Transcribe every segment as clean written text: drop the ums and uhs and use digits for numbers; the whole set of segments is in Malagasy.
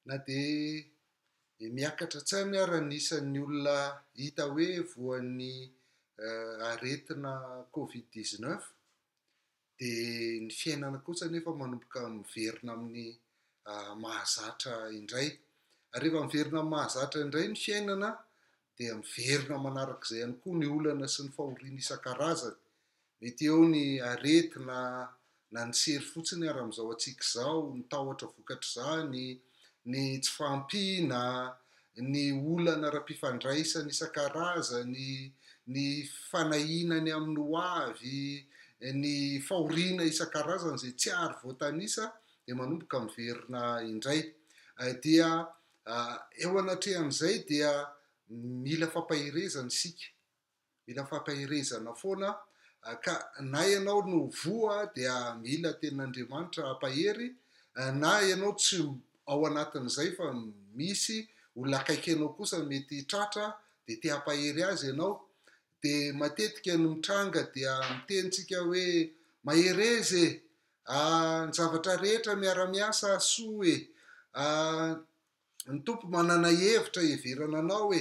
na dia miakatra tsany ary anisan'ny olona hita hoe voan'ny aretina Covid-19 dia ny fiainana kosa nefa manomboka miverina amin'ny mahazatra indray. Rehefa miverina amin'ny mahazatra indray ny fiainana dia miverina manarak'izay ihany koa ny olana sy ny fahoriana isan-karazany. Mety eo ny aretina na ny sery fotsiny ary amin'izao antsika izao, ny tahotra vokatra izany, ny tsy fampiana, ny olana ara-pifandraisana isan-karazany, ny fanahinany amin'ny ho avy, ny fahoriana isan-karazany izay tsy ary voatanisa dia manomboka miverina indray. Dia eo anatrehan'izay dia mila fampahirezana isika, mila fampahirezana foana, ka na ianao no voa dia mila tenin'Andriamanitra hampahery, na ianao tsy ao anatin'izay fa misy olona akaiky anao kosa mety tratra dia te hampahery azy ianao, dia matetika ny mitranga dia mitentsika hoe mahereza ny zavatra rehetra miara-miasa soa ny tompo manana hevitra heverana anao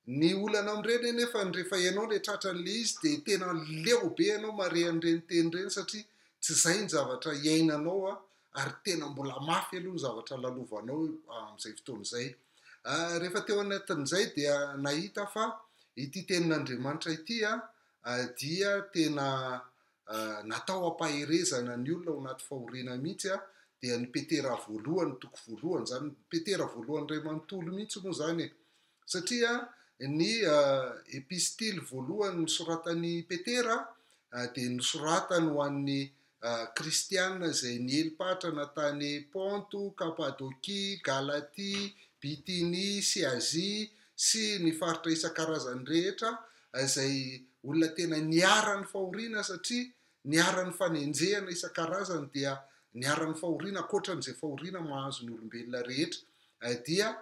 ny olana amin'ireny nefa rehefa ianao ilay tratran'ilay izy dia tena leo be ianao mare an'ireny teny ireny satria tsy izay ny zavatra iainanao ary tena mbola mafy aloha ny zavatra lalovanao amin'izay fotoana izay. Rehefa teo anatin'izay dia nahita fa ity tenin'Andriamanitra ity dia tena natao hampaherezana ny olona ao anaty fahoriana mihitsy dia ny petera voalohany, toko voalohany zany, petera voalohany iray manontolo mihitsy moa zany satria ny epistily voalohany nosoratan'ny petera dia nosoratany ho an'ny kristianina izay niely-patrana tany Ponto, Kapadokia, Galatia, Bitinia sy Azia sy ny faritra isan-karazany rehetra izay olona tena niara-ny fahoriana satria niara-ny fanenjehana isan-karazany dia niara-ny fahoriana ankoatran'izay fahoriana mahazo ny olombelona rehetra dia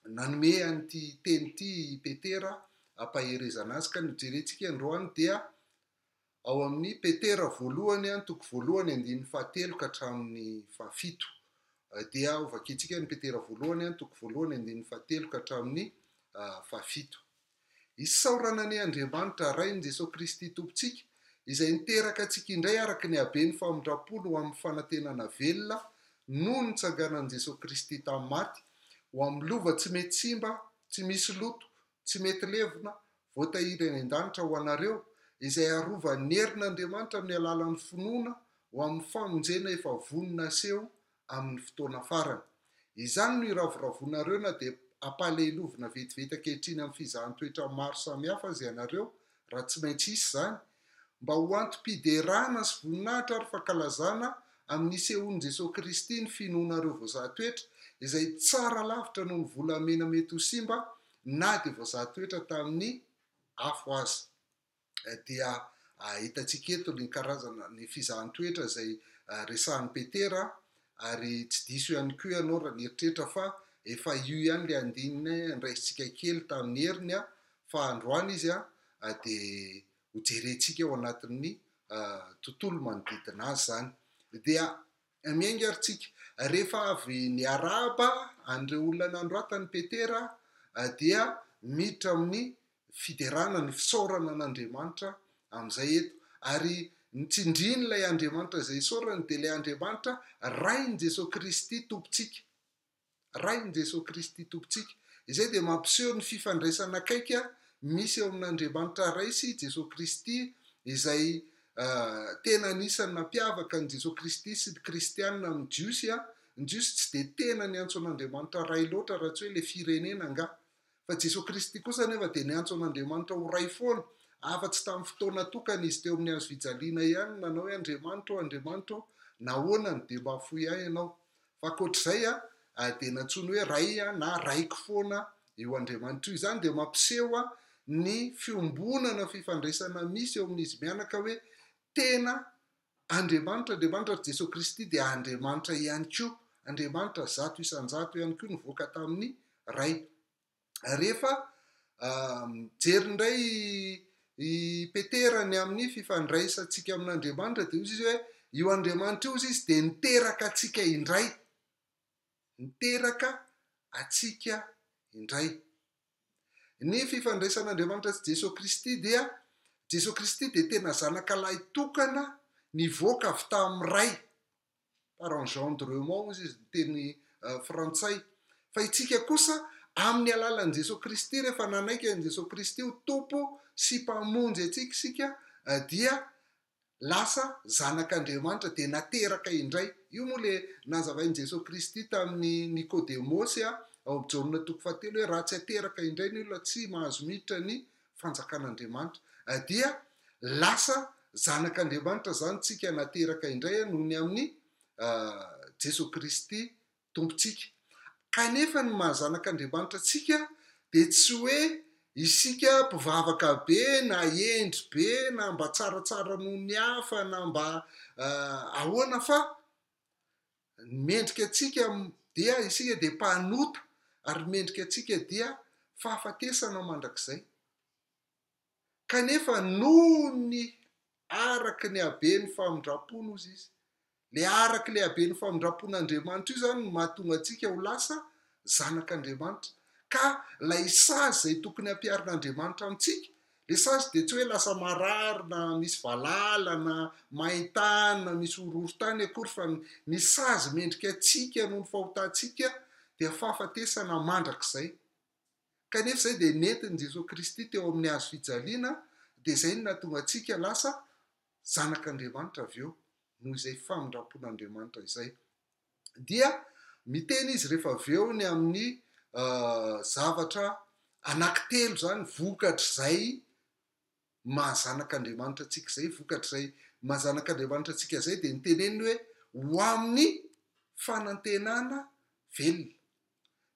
nanome an'ity teny ity petera hampaherezana azy. Ka ny jerentsika androany dia ao amin'ny petera voalohany toko voalohany andininy fahatelo ka hatramin'ny fahafito dia ovakitsika ny petera voalohany toko voalohany andininy fahatelo ka hatramin'ny fahafito. Isaorana ny Andriamanitra rainy Jesosy Kristy tompontsika izay niteraka antsika indray araka ny habeny famindrapony ho amin'ny fanantenana velona noho ny nitsanganan'i Jesosy Kristy tamin'ny maty, ho amin'ny lova tsy mety simba, tsy misy loto, tsy mety levona, voatahiry any an-danitra ho anareo, izay arovan'ny herin'Andriamanitra amin'ny alalan'ny finoana ho amin'ny famonjena efa vonona seho amin'ny fotoana farany. Izany no iravoravonareo na dia hampalailovina vetivety ankehitriny amin'ny fizahan-toetra maro samihafa izay anareo raha tsy maintsy hisy izany, mba ho antom-piderana sy voninahitra ary fankalazana amin'ny sehoan'i Jesosy Kristy ny finoanareo voazahatoetra izay tsara lavitra noho ny volamena mety ho simba na dia voazahatoetra tamin'ny afo azy. Dia hitantsika eto ny karazana ny fizahan-toetra izay resahan'ny petera ary tsy diso ihany koa ianao raha nieritreritra fa efa io ihany ilay andininy andraisitsika kely tamin'ny heriny fa androany izy dia hojerentsika ao anatin'ny tontolo manodidina azy zany. Dia miainga ary tsika rehefa avy niarahaba an'ireo olona nanoratany petera dia miditra amin'ny fiderana ny fisaorana an'Andriamanitra amin'izay eto ary nitsindriny ilay Andriamanitra izay isaorany dia ilay Andriamanitra rainy Jesosy Kristy tompontsika, rainy Jesosy Kristy tompontsika. Izay dia mampiseho ny fifandraisana akaiky misy eo amin'Andriamanitra ray sy Jesosy Kristy izay tena anisany nampiavaka ny Jesosy Kristy sy ny kristianina amin'ny jiosy ny jiosy tsy dia tena niantso an'Andriamanitra ray loatra raha tsy hoe ilay firenena nga, fa Jesosy Kristy kosa nefa dia niantso an'Andriamanitra ho ray foana, afa-tsy tamin'ny fotoana tokana izy teo amin'ny hazo fijaliana ihany nanao hoe Andriamanitra nahoana ny dia mba hafoy ahy ianao, fa ankoatr'izay dia nantsony hoe ray na raiky foana io Andriamanitra io. Izany dia mampiseho ny fiombonana fifandraisana misy eo amin'izy mianaka hoe tena Andriamanitra Jesosy Kristy dia Andriamanitra ihany koa, Andriamanitra zato isan-jato ihany koa nivoaka tamin'ny ray. Rehefa mijery indray i petera ny amin'ny fifandraisantsika amin'Andriamanitra dia izy hoe io Andriamanitra io izy dia niteraka antsika indray, niteraka atsika indray. Ny fifandraisan'Andriamanitra sy Jesosy Kristy dia Jesosy Kristy dia tena zanakalahy tokana nivoaka avy tamin'ny ray, par engendrement izy teny frantsay. Fa itsika kosa amin'ny alalan'i Jesosy Kristy, rehefa nanaiky an'i Jesosy Kristy ho tompo sy mpamonjy atsika isika, dia lasa zanak'Andriamanitra dia nateraka indray. Io moa le nazavain'i Jesosy Kristy tamin'ny Nikodemosy ao amin'ny Jaonina 7 hoe raha tsy ateraka indray ny olona tsy mahazo miditra ny fanjakan'Andriamanitra. Dia lasa zanak'Andriamanitra zany tsika nateraka indray noho ny amin'ny Jesosy Kristy tompontsika. Kanefa ny mahazanak'Andriamanitra tsika dia tsy hoe isika mpivavaka be na endry be na mba tsaratsara noho ny hafa na mba ahoana, fa mendrika atsika dia isika dia mpanota, ary mendrika atsika dia fahafatesana mandrakizay. Kanefa noho ny araky ny haben'ny famindram-pona ozy izy, le araky le haben'ny famindram-pon'Andriamanitra io zany no mahatonga atsika ho lasa zanak'Andriamanitra. Ka lay sazy zay tokony hampiarin'Andriamanitra amintsika, le sazy dia tsy hoe lasa marary na misy valala na maintany na misy horohorontany akory, fa ny sazy mendrika atsika noho ny fahotantsika dia fahafatesana mandrakizay. Kanefa izay dia nentin'i Jesosy Kristy teo amin'ny hazo fijaliana, dia izay no nahatonga atsika lasa zanak'Andriamanitra avy eo noho izay famindram-pon'Andriamanitra izay. Dia miteny izy rehefa avy eo ny amin'ny zavatra anankitelo zany, vokatra izay mahazanak'Andriamanitra atsika izay, vokatra izay mahazanak'Andriamanitra atsika izay, dia niteneniny hoe ho amin'ny fanantenana velona.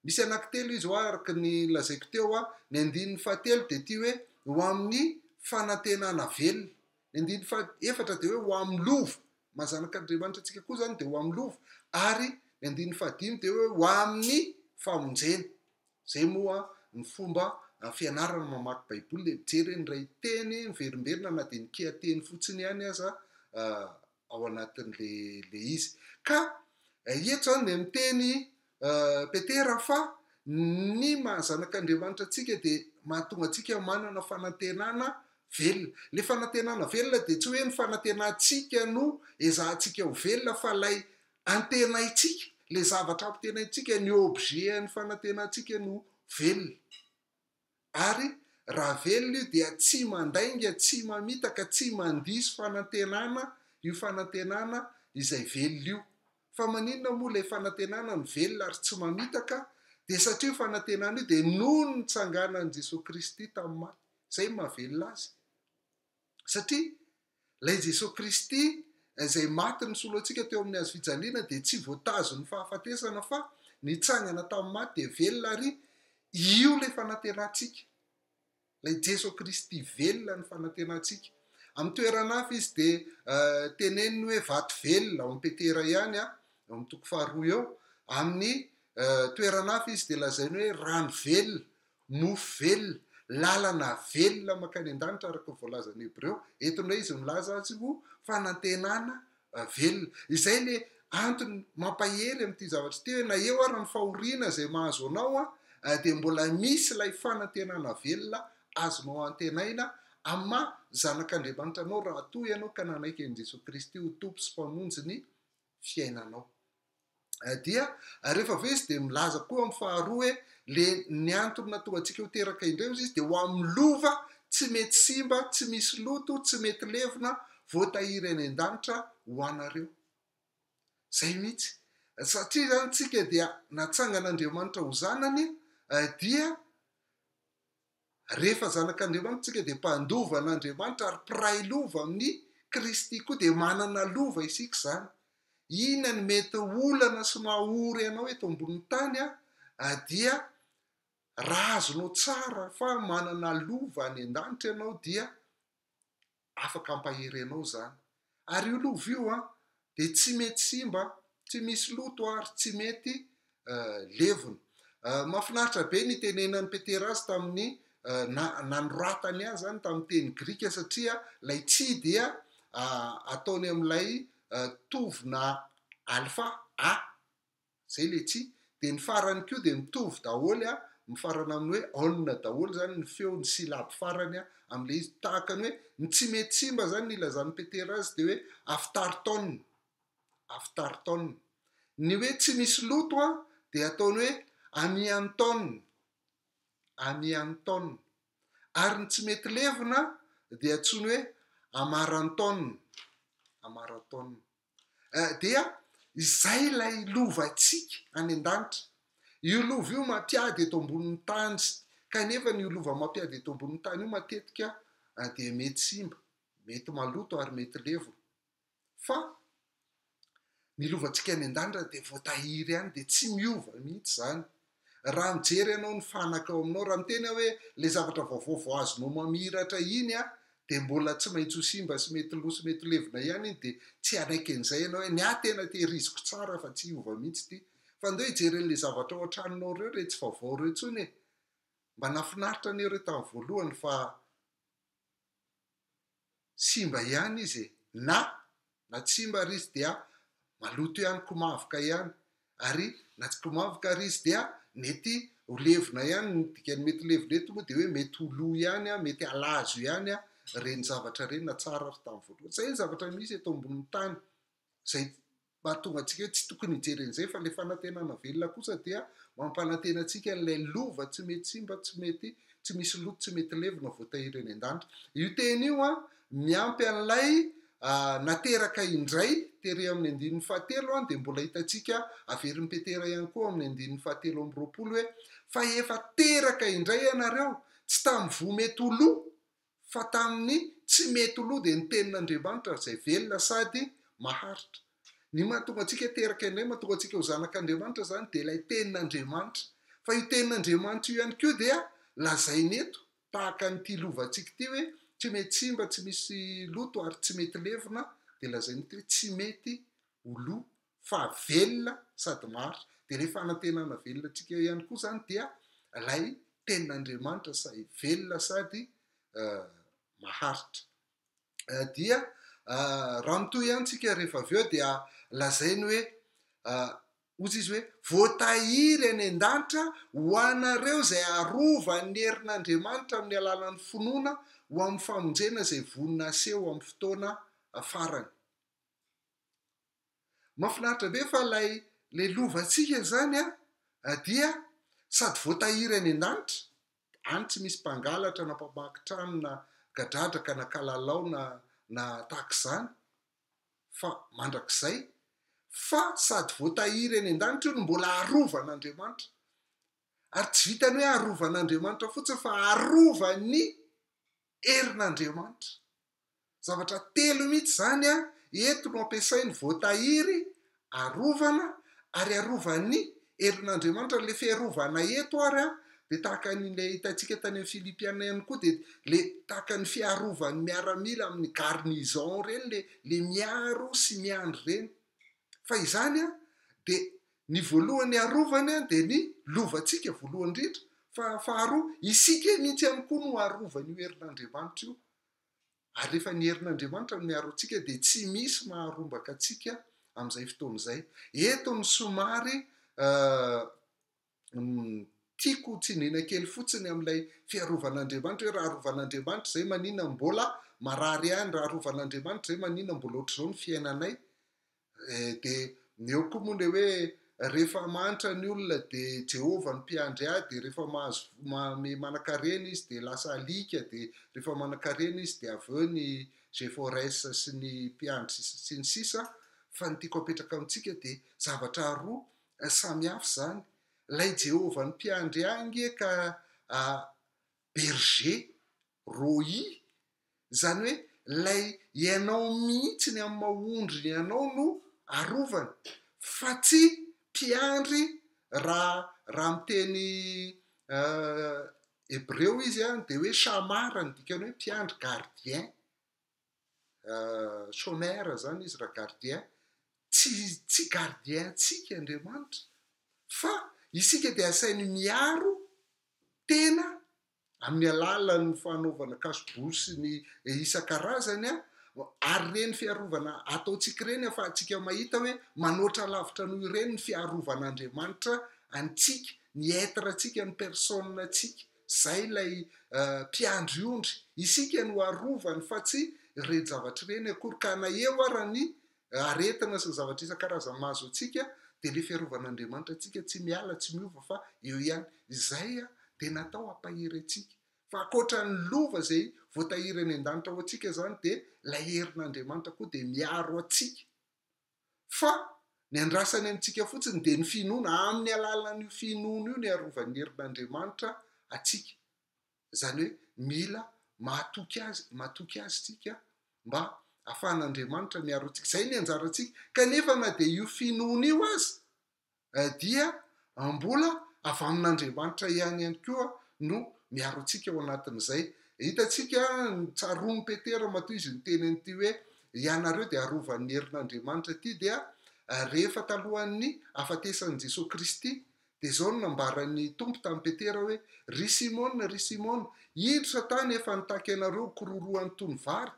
Misy anankitelo izy ho araka ny lazaiko teo ny 9-7 dia ity hoe ho amin'ny fanantenana velona. Ny 9-4 dia hoe ho amin'ny lova, mahazanak'Andriamanitra atsika koa zany dia ho amin'ny lova, ary ny 9-5 dia hoe ho amin'ny famonjena. Zay moa ny fomba fianarana mamaky baiboly, le mijery nyray teny miverimberina na dia nikiateny fotsiny ihany aza ao anatin'le izy. Ka eto zany dia miteny Petera fa ny mahazanak'Andriamanitra atsika dia mahatonga atsika manana fanantenana velona. Le fanantenana velona dia tsy hoe ny fanantenantsika no ezahantsika ho velona, fa lay antenaitsika, le zavatra ampithenaitsika, ny objet ny fanantenantsika no velona. Ary raha velona io dia tsy mandainga, tsy mamitaka, tsy mandiso fanantenana, io fanantenana izay velona io. Fa maninona moa ilay fanantenana ny velona ary tsy mamitaka? Dia satria io fanantenana io dia noho ny nitsanganan'i Jesosy Kristy tamin'ny maty, izay mahavelona azy. Satria ilay Jesosy Kristy izay maty nisolo antsika teo amin'ny hazo fijaliana dia tsy voatazo ny fahafatesana, fa nitsangana tamin'ny maty dia velona, ary io ilay fanantenantsika. Ilay Jesosy Kristy velona ny fanantenantsika. Amin'ny toerana hafa izy dia teneniny hoe vato velona ao amin'ny Petera ihany amin'ny 2 eo. Amin'ny toerana hafa izy dia lazainy hoe rano velona, mofo velona, lalana velona makany an-danitra araka ny voalazan'ny Hebreo. Eto indray izy milaza azy ho fanantenana velona. Izay le antony mampahery amin'ity zavatra ity hoe na eo ary ny fahoriana izay mahazo anao dia mbola misy ilay fanantenana velona azonao antenaina amin'ny maha zanak'Andriamanitra anao, raha toa ianao ka nanaiky an'i Jesosy Kristy ho tompo sy mpamonjy ny fiainanao. Dia rehefa avy eo izy dia milaza koa amin'ny faharoa hoe le ny antony nahatonga antsika ho teraka indray izy dia ho amin'ny lova tsy mety simba, tsy misy loto, tsy mety levona, voatahiry any an-danitra ho anareo. Zay mihitsy, satria zany tsika dia natsangan'Andriamanitra ho zanany, dia rehefa zanak'Andriamanitra tsika dia mpandovan'Andriamanitra ary mpiray lova amin'ny Kristy koa, dia manana lova isika zany. Inona ny mety olana sy mahaory anao eto ambonin'ny tany dia raha azonao tsara fa manana lova any an-danitra ianao, dia afaka ampahery anao zany. Ary io lova io dia tsy mety simba, tsy misy loto ary tsy mety levona. Mahafinaritra be ny tenenan'ny Petera azy tamin'ny nanoratany azy zany tamin'ny teny Grika, satria lay tsy dia ataony amin'ilay tovina alfa a, zay le tsy dia ny farany koa dia mitovy daholy a mifarana amin'ny hoe aulna daholy zany ny feo ny silaby farany a amin'le izy tahaka ny hoe ny tsy mety simba zany ny ilazan'ny petera azy dia hoe aftartone aftartone ny hoe tsy misy loto a dia ataony hoe amiantone amiantone ary ny tsy mety levona dia antsony hoe amarantone amarantone dia izay ilay lovatsika any an-danitra io lova io mampiady eto ambonin'ny tany kanefa ny lova mampiady eto ambonin'ny tany io matetika dia mety simba mety maloto ary mety levo fa ny lovantsika any an-danitra dia voatahiry ihany dia tsy miova mihitsy zany raha mijery ianao ny fanaka ao aminao raha miteny hoe le zavatra vaovaovao azonao mamiratra iny a dia mbola tsy maintsy ho simba sy mety lo sy mety levona ihany iny dia tsy anaiky an'izay ianao hoe ny tena tehiriziko tsara fa tsy hiova mihitsy ty fa ndeo hijeren'le zavatra ao an-tranonao reo re tsy vaovao reo ntsony e mba nafinaritra an'io reo tamin'ny voalohany fa simba ihany izy na tsy simba ary izy dia maloto ihany komavoka ihany ary na tsy komavoka ary izy dia mety ho levona ihany ny dikany mety levona eto moa dia hoe mety ho lo ihany a mety halazo ihany a reny zavatra reny na tsara ary tamin'ny voalohany zay ny zavatra misy eto ambonin'ny tany zay mahatonga antsika hoe tsy tokony hijeren'izay fa le fanantenana velona kosa dia mampanantena antsika n'ilay lova tsy mety simba tsy mety tsy misy loto tsy mety levona voatahiry any an-danitra io teny io a miampy an'ilay nateraka indray tery amin'ny andinin'ny fahatelo a dia mbola hitantsika averin'ny petera ihany koa amin'ny andinin'ny fahatelo amby roapolo hoe fa efa teraka indray ianareo tsy tamin'ny vo mety ho lo fa tamin'ny tsy mety ho lo dia ny tenin'Andriamanitra izay velona sady maharitra ny mahatonga antsika teraka indray mahatonga antsika ho zanak'Andriamanitra zany dia ilay tenin'Andriamanitra fa io tenin'Andriamanitra io ihany koa dia lazainy eto tahaka nyity lovantsika ity hoe tsy mety simba tsy misy loto ary tsy mety levona dia lazainy ity hoe tsy mety ho lo fa velona sady maharitra dia le fanantenana velona antsika ihany koa zany dia ilay tenin'Andriamanitra say velona sady maharitra dia raha mitoy ihany tsika rehefa avy eo dia lazainy hoe ozy izy hoe voatahiry any an-danitra ho anareo izay arovan'ny herin'Andriamanitra amin'ny alalan'ny finoana ho amin'ny famonjena izay vonina aseho amin'ny fotoana farany mahafinaritra be fa le lovantsika zany a dia sady voatahiry any an-danitra any tsy misy mpangalatra na mpamaky trano na gadradraka na kalalao na tahak'izany fa mandrakizay fa sady voatahiry any an-danitra io no mbola arovan'Andriamanitra ary tsy vitany hoe arovan'Andriamanitra fotsiny fa arovan'ny herin'Andriamanitra zavatra telo mihitsy zany a eto no ampiasainy voatahiry arovana ary arovan'ny herin'Andriamanitra le fiarovana eto ary a dia tahaka n'ilay hitantsika tany amin'ny Filipiana ihany koa dia le tahaka ny fiarovan'ny miaramila amin'ny garnison reny le miaro sy miandry reny fa izany a dia ny voalohany arovany a dia ny lovantsika voalohany indrindra fa faharoa isika mihitsy ihany koa no arovany io herin'Andriamanitra io ary rehefa ny herin'Andriamanitra no miaro antsika dia tsy misy maharombaka antsika amin'izay fotoana izay eto ny somary tiako tsinena kely fotsiny amin'ilay fiarovan'Andriamanitra hoe raha arovan'Andriamanitra izay maninona mbola marary ihany raha arovan'Andriamanitra izay maninona mbola ohatr'izao ny fiainanay dia ny eo koa moa le hoe rehefa mantra ny olona dia Jehovah ny mpiandry ahy dia rehefa mahazo manankarena izy dia lasa alika dia rehefa manankarena izy dia avy eo ny Géphorès sy ny mpiandry sy ny sisa fa ny tiako apetraka amintsika dia zavatra roa samihafa zany ilay Jehovah ny mpiandry angy ka berger roi zany hoe ilay ianao mihitsy ny amin'ny mahondry ianao no arovany fa tsy mpiandry raha miteny hébreu izy a dia hoe chamara ny dikany hoe mpiandry gardien chômera zany izy raha gardien tsy gardien tsika Andriamanitra fa isika dia asainy miaro tena amin'ny alalan'ny fanaovana kasobosy ny isan-karazany a ary reny fiarovana ataontsika ireny ahafahantsika mahita hoe manoatra lavitra noho ireny ny fiarovan'Andriamanitra antsika ny etratsika ny personatsika zay lay mpiandry ondry isika no arovany fa tsy reny zavatra ireny akory ka na eo ara ny aretina sy zavatra isan-karazany mahazo atsika dia le fiarovan'Andriamanitra atsika tsy miala tsy miova fa eo ihany izay dia natao hampahiry atsika fa akoatra ny lova zay voatahiry any an-danitra ho atsika zany dia lay herin'Andriamanitra koa dia miaro atsika fa ny andrasany amintsika fotsiny dia ny finoana amin'ny alalan'io finoana io ny arovan'ny herin'Andriamanitra atsika zany hoe mila mahatoky azy tsika mba ahafahan'Andriamanitra miaro atsika zay ny anjarantsika kanefa na dia io finoana io azy dia mbola avy amin'Andriamanitra ihany koa no miaro atsika ao anatin'izay hitantsika tsaroan'i Petera matoa izy ny teny an'ity hoe ianareo dia arovan'ny herin'Andriamanitra ity dia rehefa talohan'ny afatesan'i Jesosy Kristy dia zao no nambaran'ny tompo tamin'ny Petera hoe ry Simona hiditra tany efa nitaky anareo kororohan'ny tony vary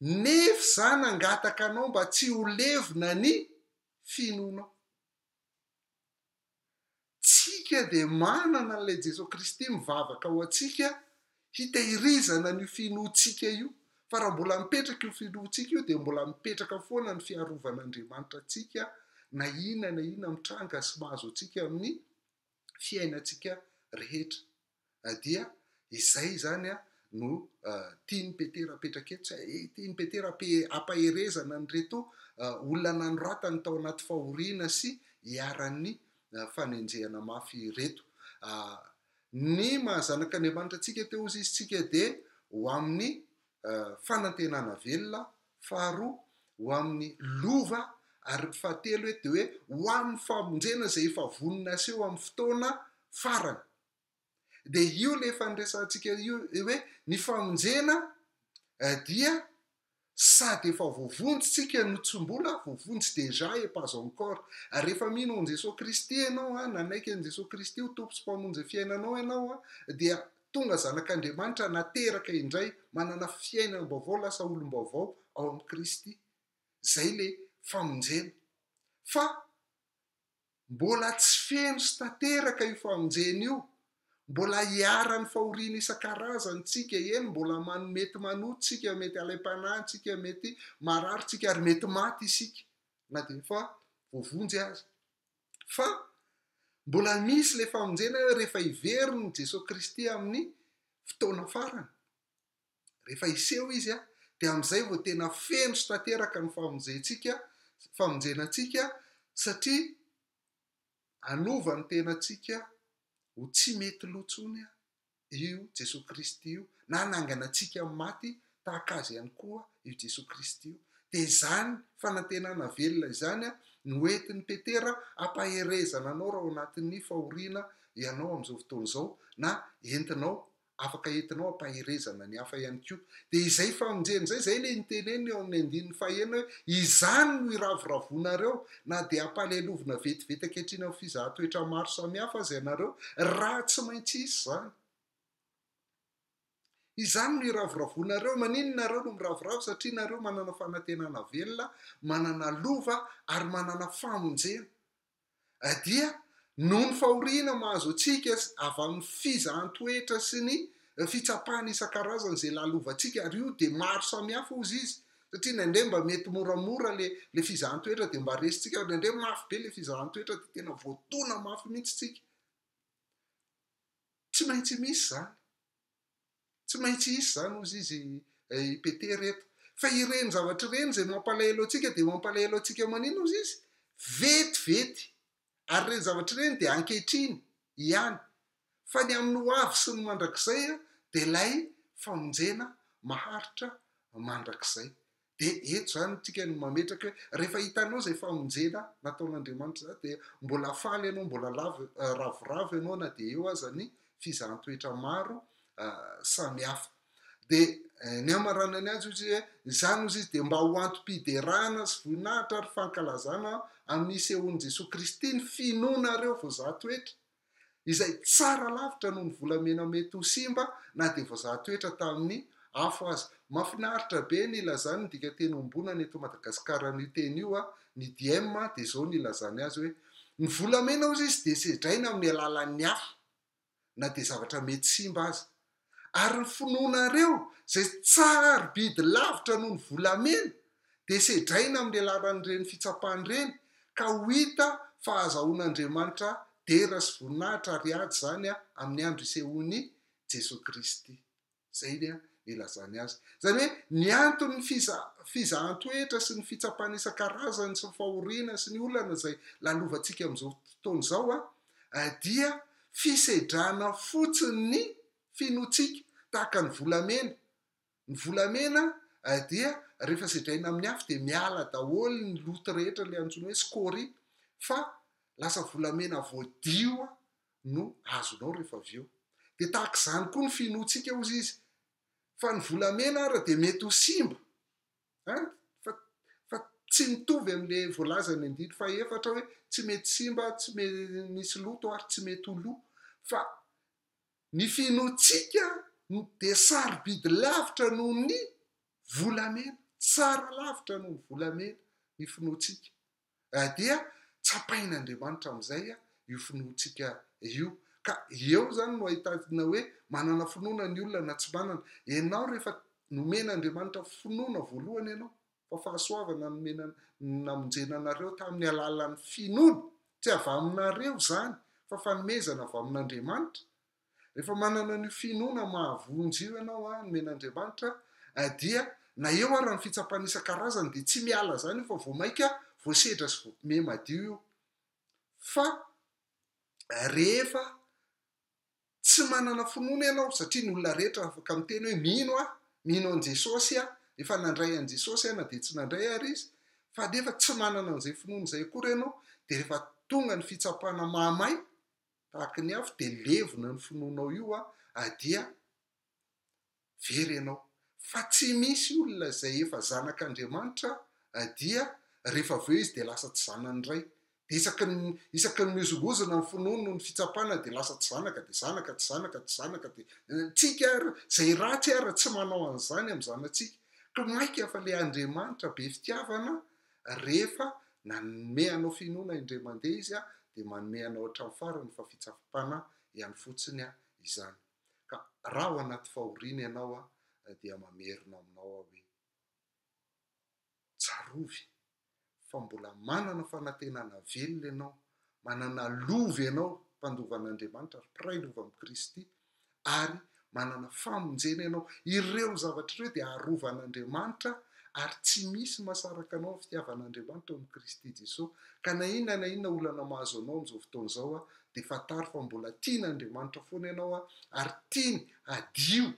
nefa za nangataka anao mba tsy ho levona ny finoanao. Tsika dia manana an'ilay Jesosy Kristy mivavaka ao atsika hitahirizana ny finoantsika io fa raha mbola mipetraka io finoantsika io dia mbola mipetraka foana ny fiarovan'Andriamanitra atsika na inona mitranga sy mahazo atsika amin'ny fiainantsika rehetra dia izay zany no tiany Petera apetraka eto tiany Petera ampaherezana nyreto olona nanoratany tao anaty fahoriana sy hiaran'ny fanenjehana mafy reto ny mahazanaka Andriamanitra atsika teo izy tsika dia ho amin'ny fanantenana velona faharoa ho amin'ny lova ary fahatelo dia hoe ho amin'ny famonjena zay efa vonona seho amin'ny fotoana farany dia io le fandraisantsika io hoe ny famonjena dia sady efa voavonjitsika no tsy mbola voavonjy deja et pas encore rehefa mino an' Jesosy Kristy ianao nanaiky an' Jesosy Kristy ho tompo sy mpamonjy fiainanao ianao dia tonga zanak'Andriamanitra nateraka indray manana fiainana vaovao lasa olom-baovao ao amin'ny Kristy zay le famonjena fa mbola tsy feno sy tanteraka io famonjena io mbola hiara-ny fahoriana isan-karazany tsika eny mbola mety manoty tsika mety alaim-panahy tsika mety marary tsika ary mety maty isika na dia fa voavonjy azy fa mbola misy le famonjena rehefa hiveriny Jesosy Kristy amin'ny fotoana farany rehefa iseho izy dia amin'izay vao tena feno sy tanteraka ny famonjenantsika satria anova ny tenatsika ho tsy mety lotsony io Jesosy Kristy io na nangana antsika maty tahaka azy ihany koa io Jesosy Kristy io dia izany fanantenana velona izany no entin'ny Petera ampaherezana anao raha ao anatin'ny fahoriana ianao amin'izao fotoana izao na entinao afaka entinao ampaherezana ny hafa ihany koa dia izay famonjena zay le niteneny eo amin'ny 9:1 hoe izany no iravoravonareo na dia ampalelovina vetivety ankehitriny amin'ny fizahan-toetra maro samihafa azy ianareo raha tsy maintsy isy zany izany no iravoravonareo maninonareo no miravoravo satria nareo manana fanantenana velona manana lova ary manana famonjena dia noho ny fahoriana mahazo atsika avy amin'ny fizahan-toetra sy ny fitsapahana isan-karazany zay lalovantsika ary io dia maro samihafa ozy izy satria nandray mba mety moramora le fizahan-toetra dia mba resitsika nandray mafy be le fizahan-toetra dia tena voatona mafy mihitsy tsika tsy maintsy misy zany tsy maintsy isy zany ozy izy Petera eto fa ireny zavatra ireny zay mampalahelo atsika dia mampalahelo atsika manino ozy izy vetivety ary ireny zavatra ireny dia ankehitriny ihany fa ny amin'ny ho avy sy ny mandrakizay dia ilay famonjena maharitra mandrakizay dia eto zany tsika no mametraka rehefa hitanao zay famonjena nataon'Andriamanitra zany dia mbola faly ianao mbola ravoravo ianao na dia eo aza ny fizahan-toetra maro samihafa dia ny amaranany azy ozy hoe izany ozy izy dia mba ho antom-piderahana sy voninahitra ary fankalazana amin'ny isehon'i Jesosy Kristy ny finoanareo voazahatoetra izay tsara lavitra noho ny volamena mety ho simba na dia voazahatoetra tamin'ny afo azy mahafinaritra be ny ilazany ny dika teny ombonany eto Madagasikara ny teny io ny DM dia izao ny ilazany azy hoe Ny volamena ozy izy de sedraina amin'ny alalan'ny hafa na de zavatra mety simba azy. Ary ny finoanareo zay tsara bidy lavitra noho ny volamena de sedraina amin'ny alalan'ireny fitsapan'ireny ka ho hita fa azahoan'Andriamanitra dera sy voninahitra ary ady zany amin'ny andro isehoany Jesosy Kristy. Zay ilazany azy. Zany hoe ny antony fizahan-toetra sy ny fitsapana isan-karazany sy ny fahoriana sy ny olana zay lalovantsika amin'izao fotoana izao dia fisedrana fotsiny ny finoantsika tahaka ny volamena. Ny volamena dia rehefa sedraina amin'ny afo dia miala daholo ny loto rehetra le antsoina hoe scorie fa lasa volamena voadio no azonao rehefa avy eo. Dia tahaka izany koa ny finoantsika ozy izy. Fa ny volamena ara dia mety ho simba. Fa tsy mitovy amin'ilay voalaza ny 2:4 hoe tsy mety simba, tsy misy loto ary tsy mety ho lo. Fa ny finoantsika dia sarobidy lavitra noho ny volamena. Tsara lavitra noho ny volamena ny finoantsika. Dia tsapain'Andriamanitra amin'izay io finoantsika io. Ka eo zany no ahitana hoe manana finoana ny olona na tsy manana. Ianao rehefa nomen'Andriamanitra finoana voalohany ianao fa fahasoavana namonjena anareo tamin'ny alalan'ny finoana, tsy avy aminareo zany fa fanomezana avy amin'Andriamanitra. Rehefa manana ny finoana mahavonjy io ianao nomen'Andriamanitra dia na eo ary ny fitsapana isan-karazany dia tsy miala zany fa voamaika voasedra sy memadio io. Fa rehefa tsy manana finoana ianao satria ny olona rehetra afaka miteny hoe mino an Jesosy efa nandray an Jesosy na dia tsy nandray ary izy, fa nefa tsy manana an'izay finoana izay akory ianao dia rehefa tonga ny fitsapana mahamay tahaka ny afo dia levona ny finoanao io dia very ianao. Fa tsy misy olona izay efa zanak'Andriamanitra dia rehefa avy eo izy dia lasa tsy zanany iray. Dia isaky ny mizongozona ny finoana ny fitsapana dia lasa tsy zanaka dia zanaka tsy zanaka tsy zanaka dia tsika ary zay ratsy ary tsy manao an'izany amin'ny zanantsika. Ka maika fa ilay Andriamanitra be fitiavana rehefa nanome anao finoana indray mandeha izy dia manome anao hatramin'ny farany fa fitsapana ihany fotsiny izany. Ka raha ao anaty fahoriana ianao dia mamerina aminao hoe tsarovy fa mbola manana fanantenana velona ianao, manana lova ianao mpandovan'Andriamanitra ary mpiray lova amin'i Kristy, ary manana famonjena ianao. Ireo zavatra ireo dia arovan'Andriamanitra ary tsy misy mahasaraka anao amin'ny fitiavan'Andriamanitra amin'i Kristy Jesosy. Ka na inona olana mahazo anao amin'izao fotoana izao dia fantaro fa mbola tian'Andriamanitra foana ianao ary tiany adio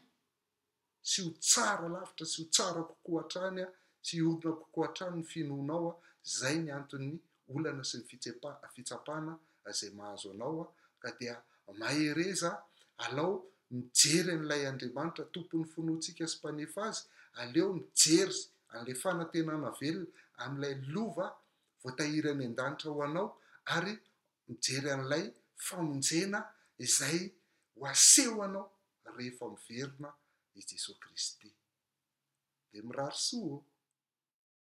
sy ho tsara lavitra sy ho tsara kokoa hatrany sy orona kokoa hatrany ny finoanao. Zay ny antony olana sy ny fitsapana izay mahazo anao. Ka dia mahereza alao mijery an'ilay Andriamanitra tompon'ny finoantsika sy mpanefa azy. Aleo mijery an'ilay fanantenana velona amin'ilay lova voatahiry any an-danitra ho anao ary mijery an'ilay famonjena izay ho aseho anao rehefa miverina i Jesosy Kristy. Dia mirary soa.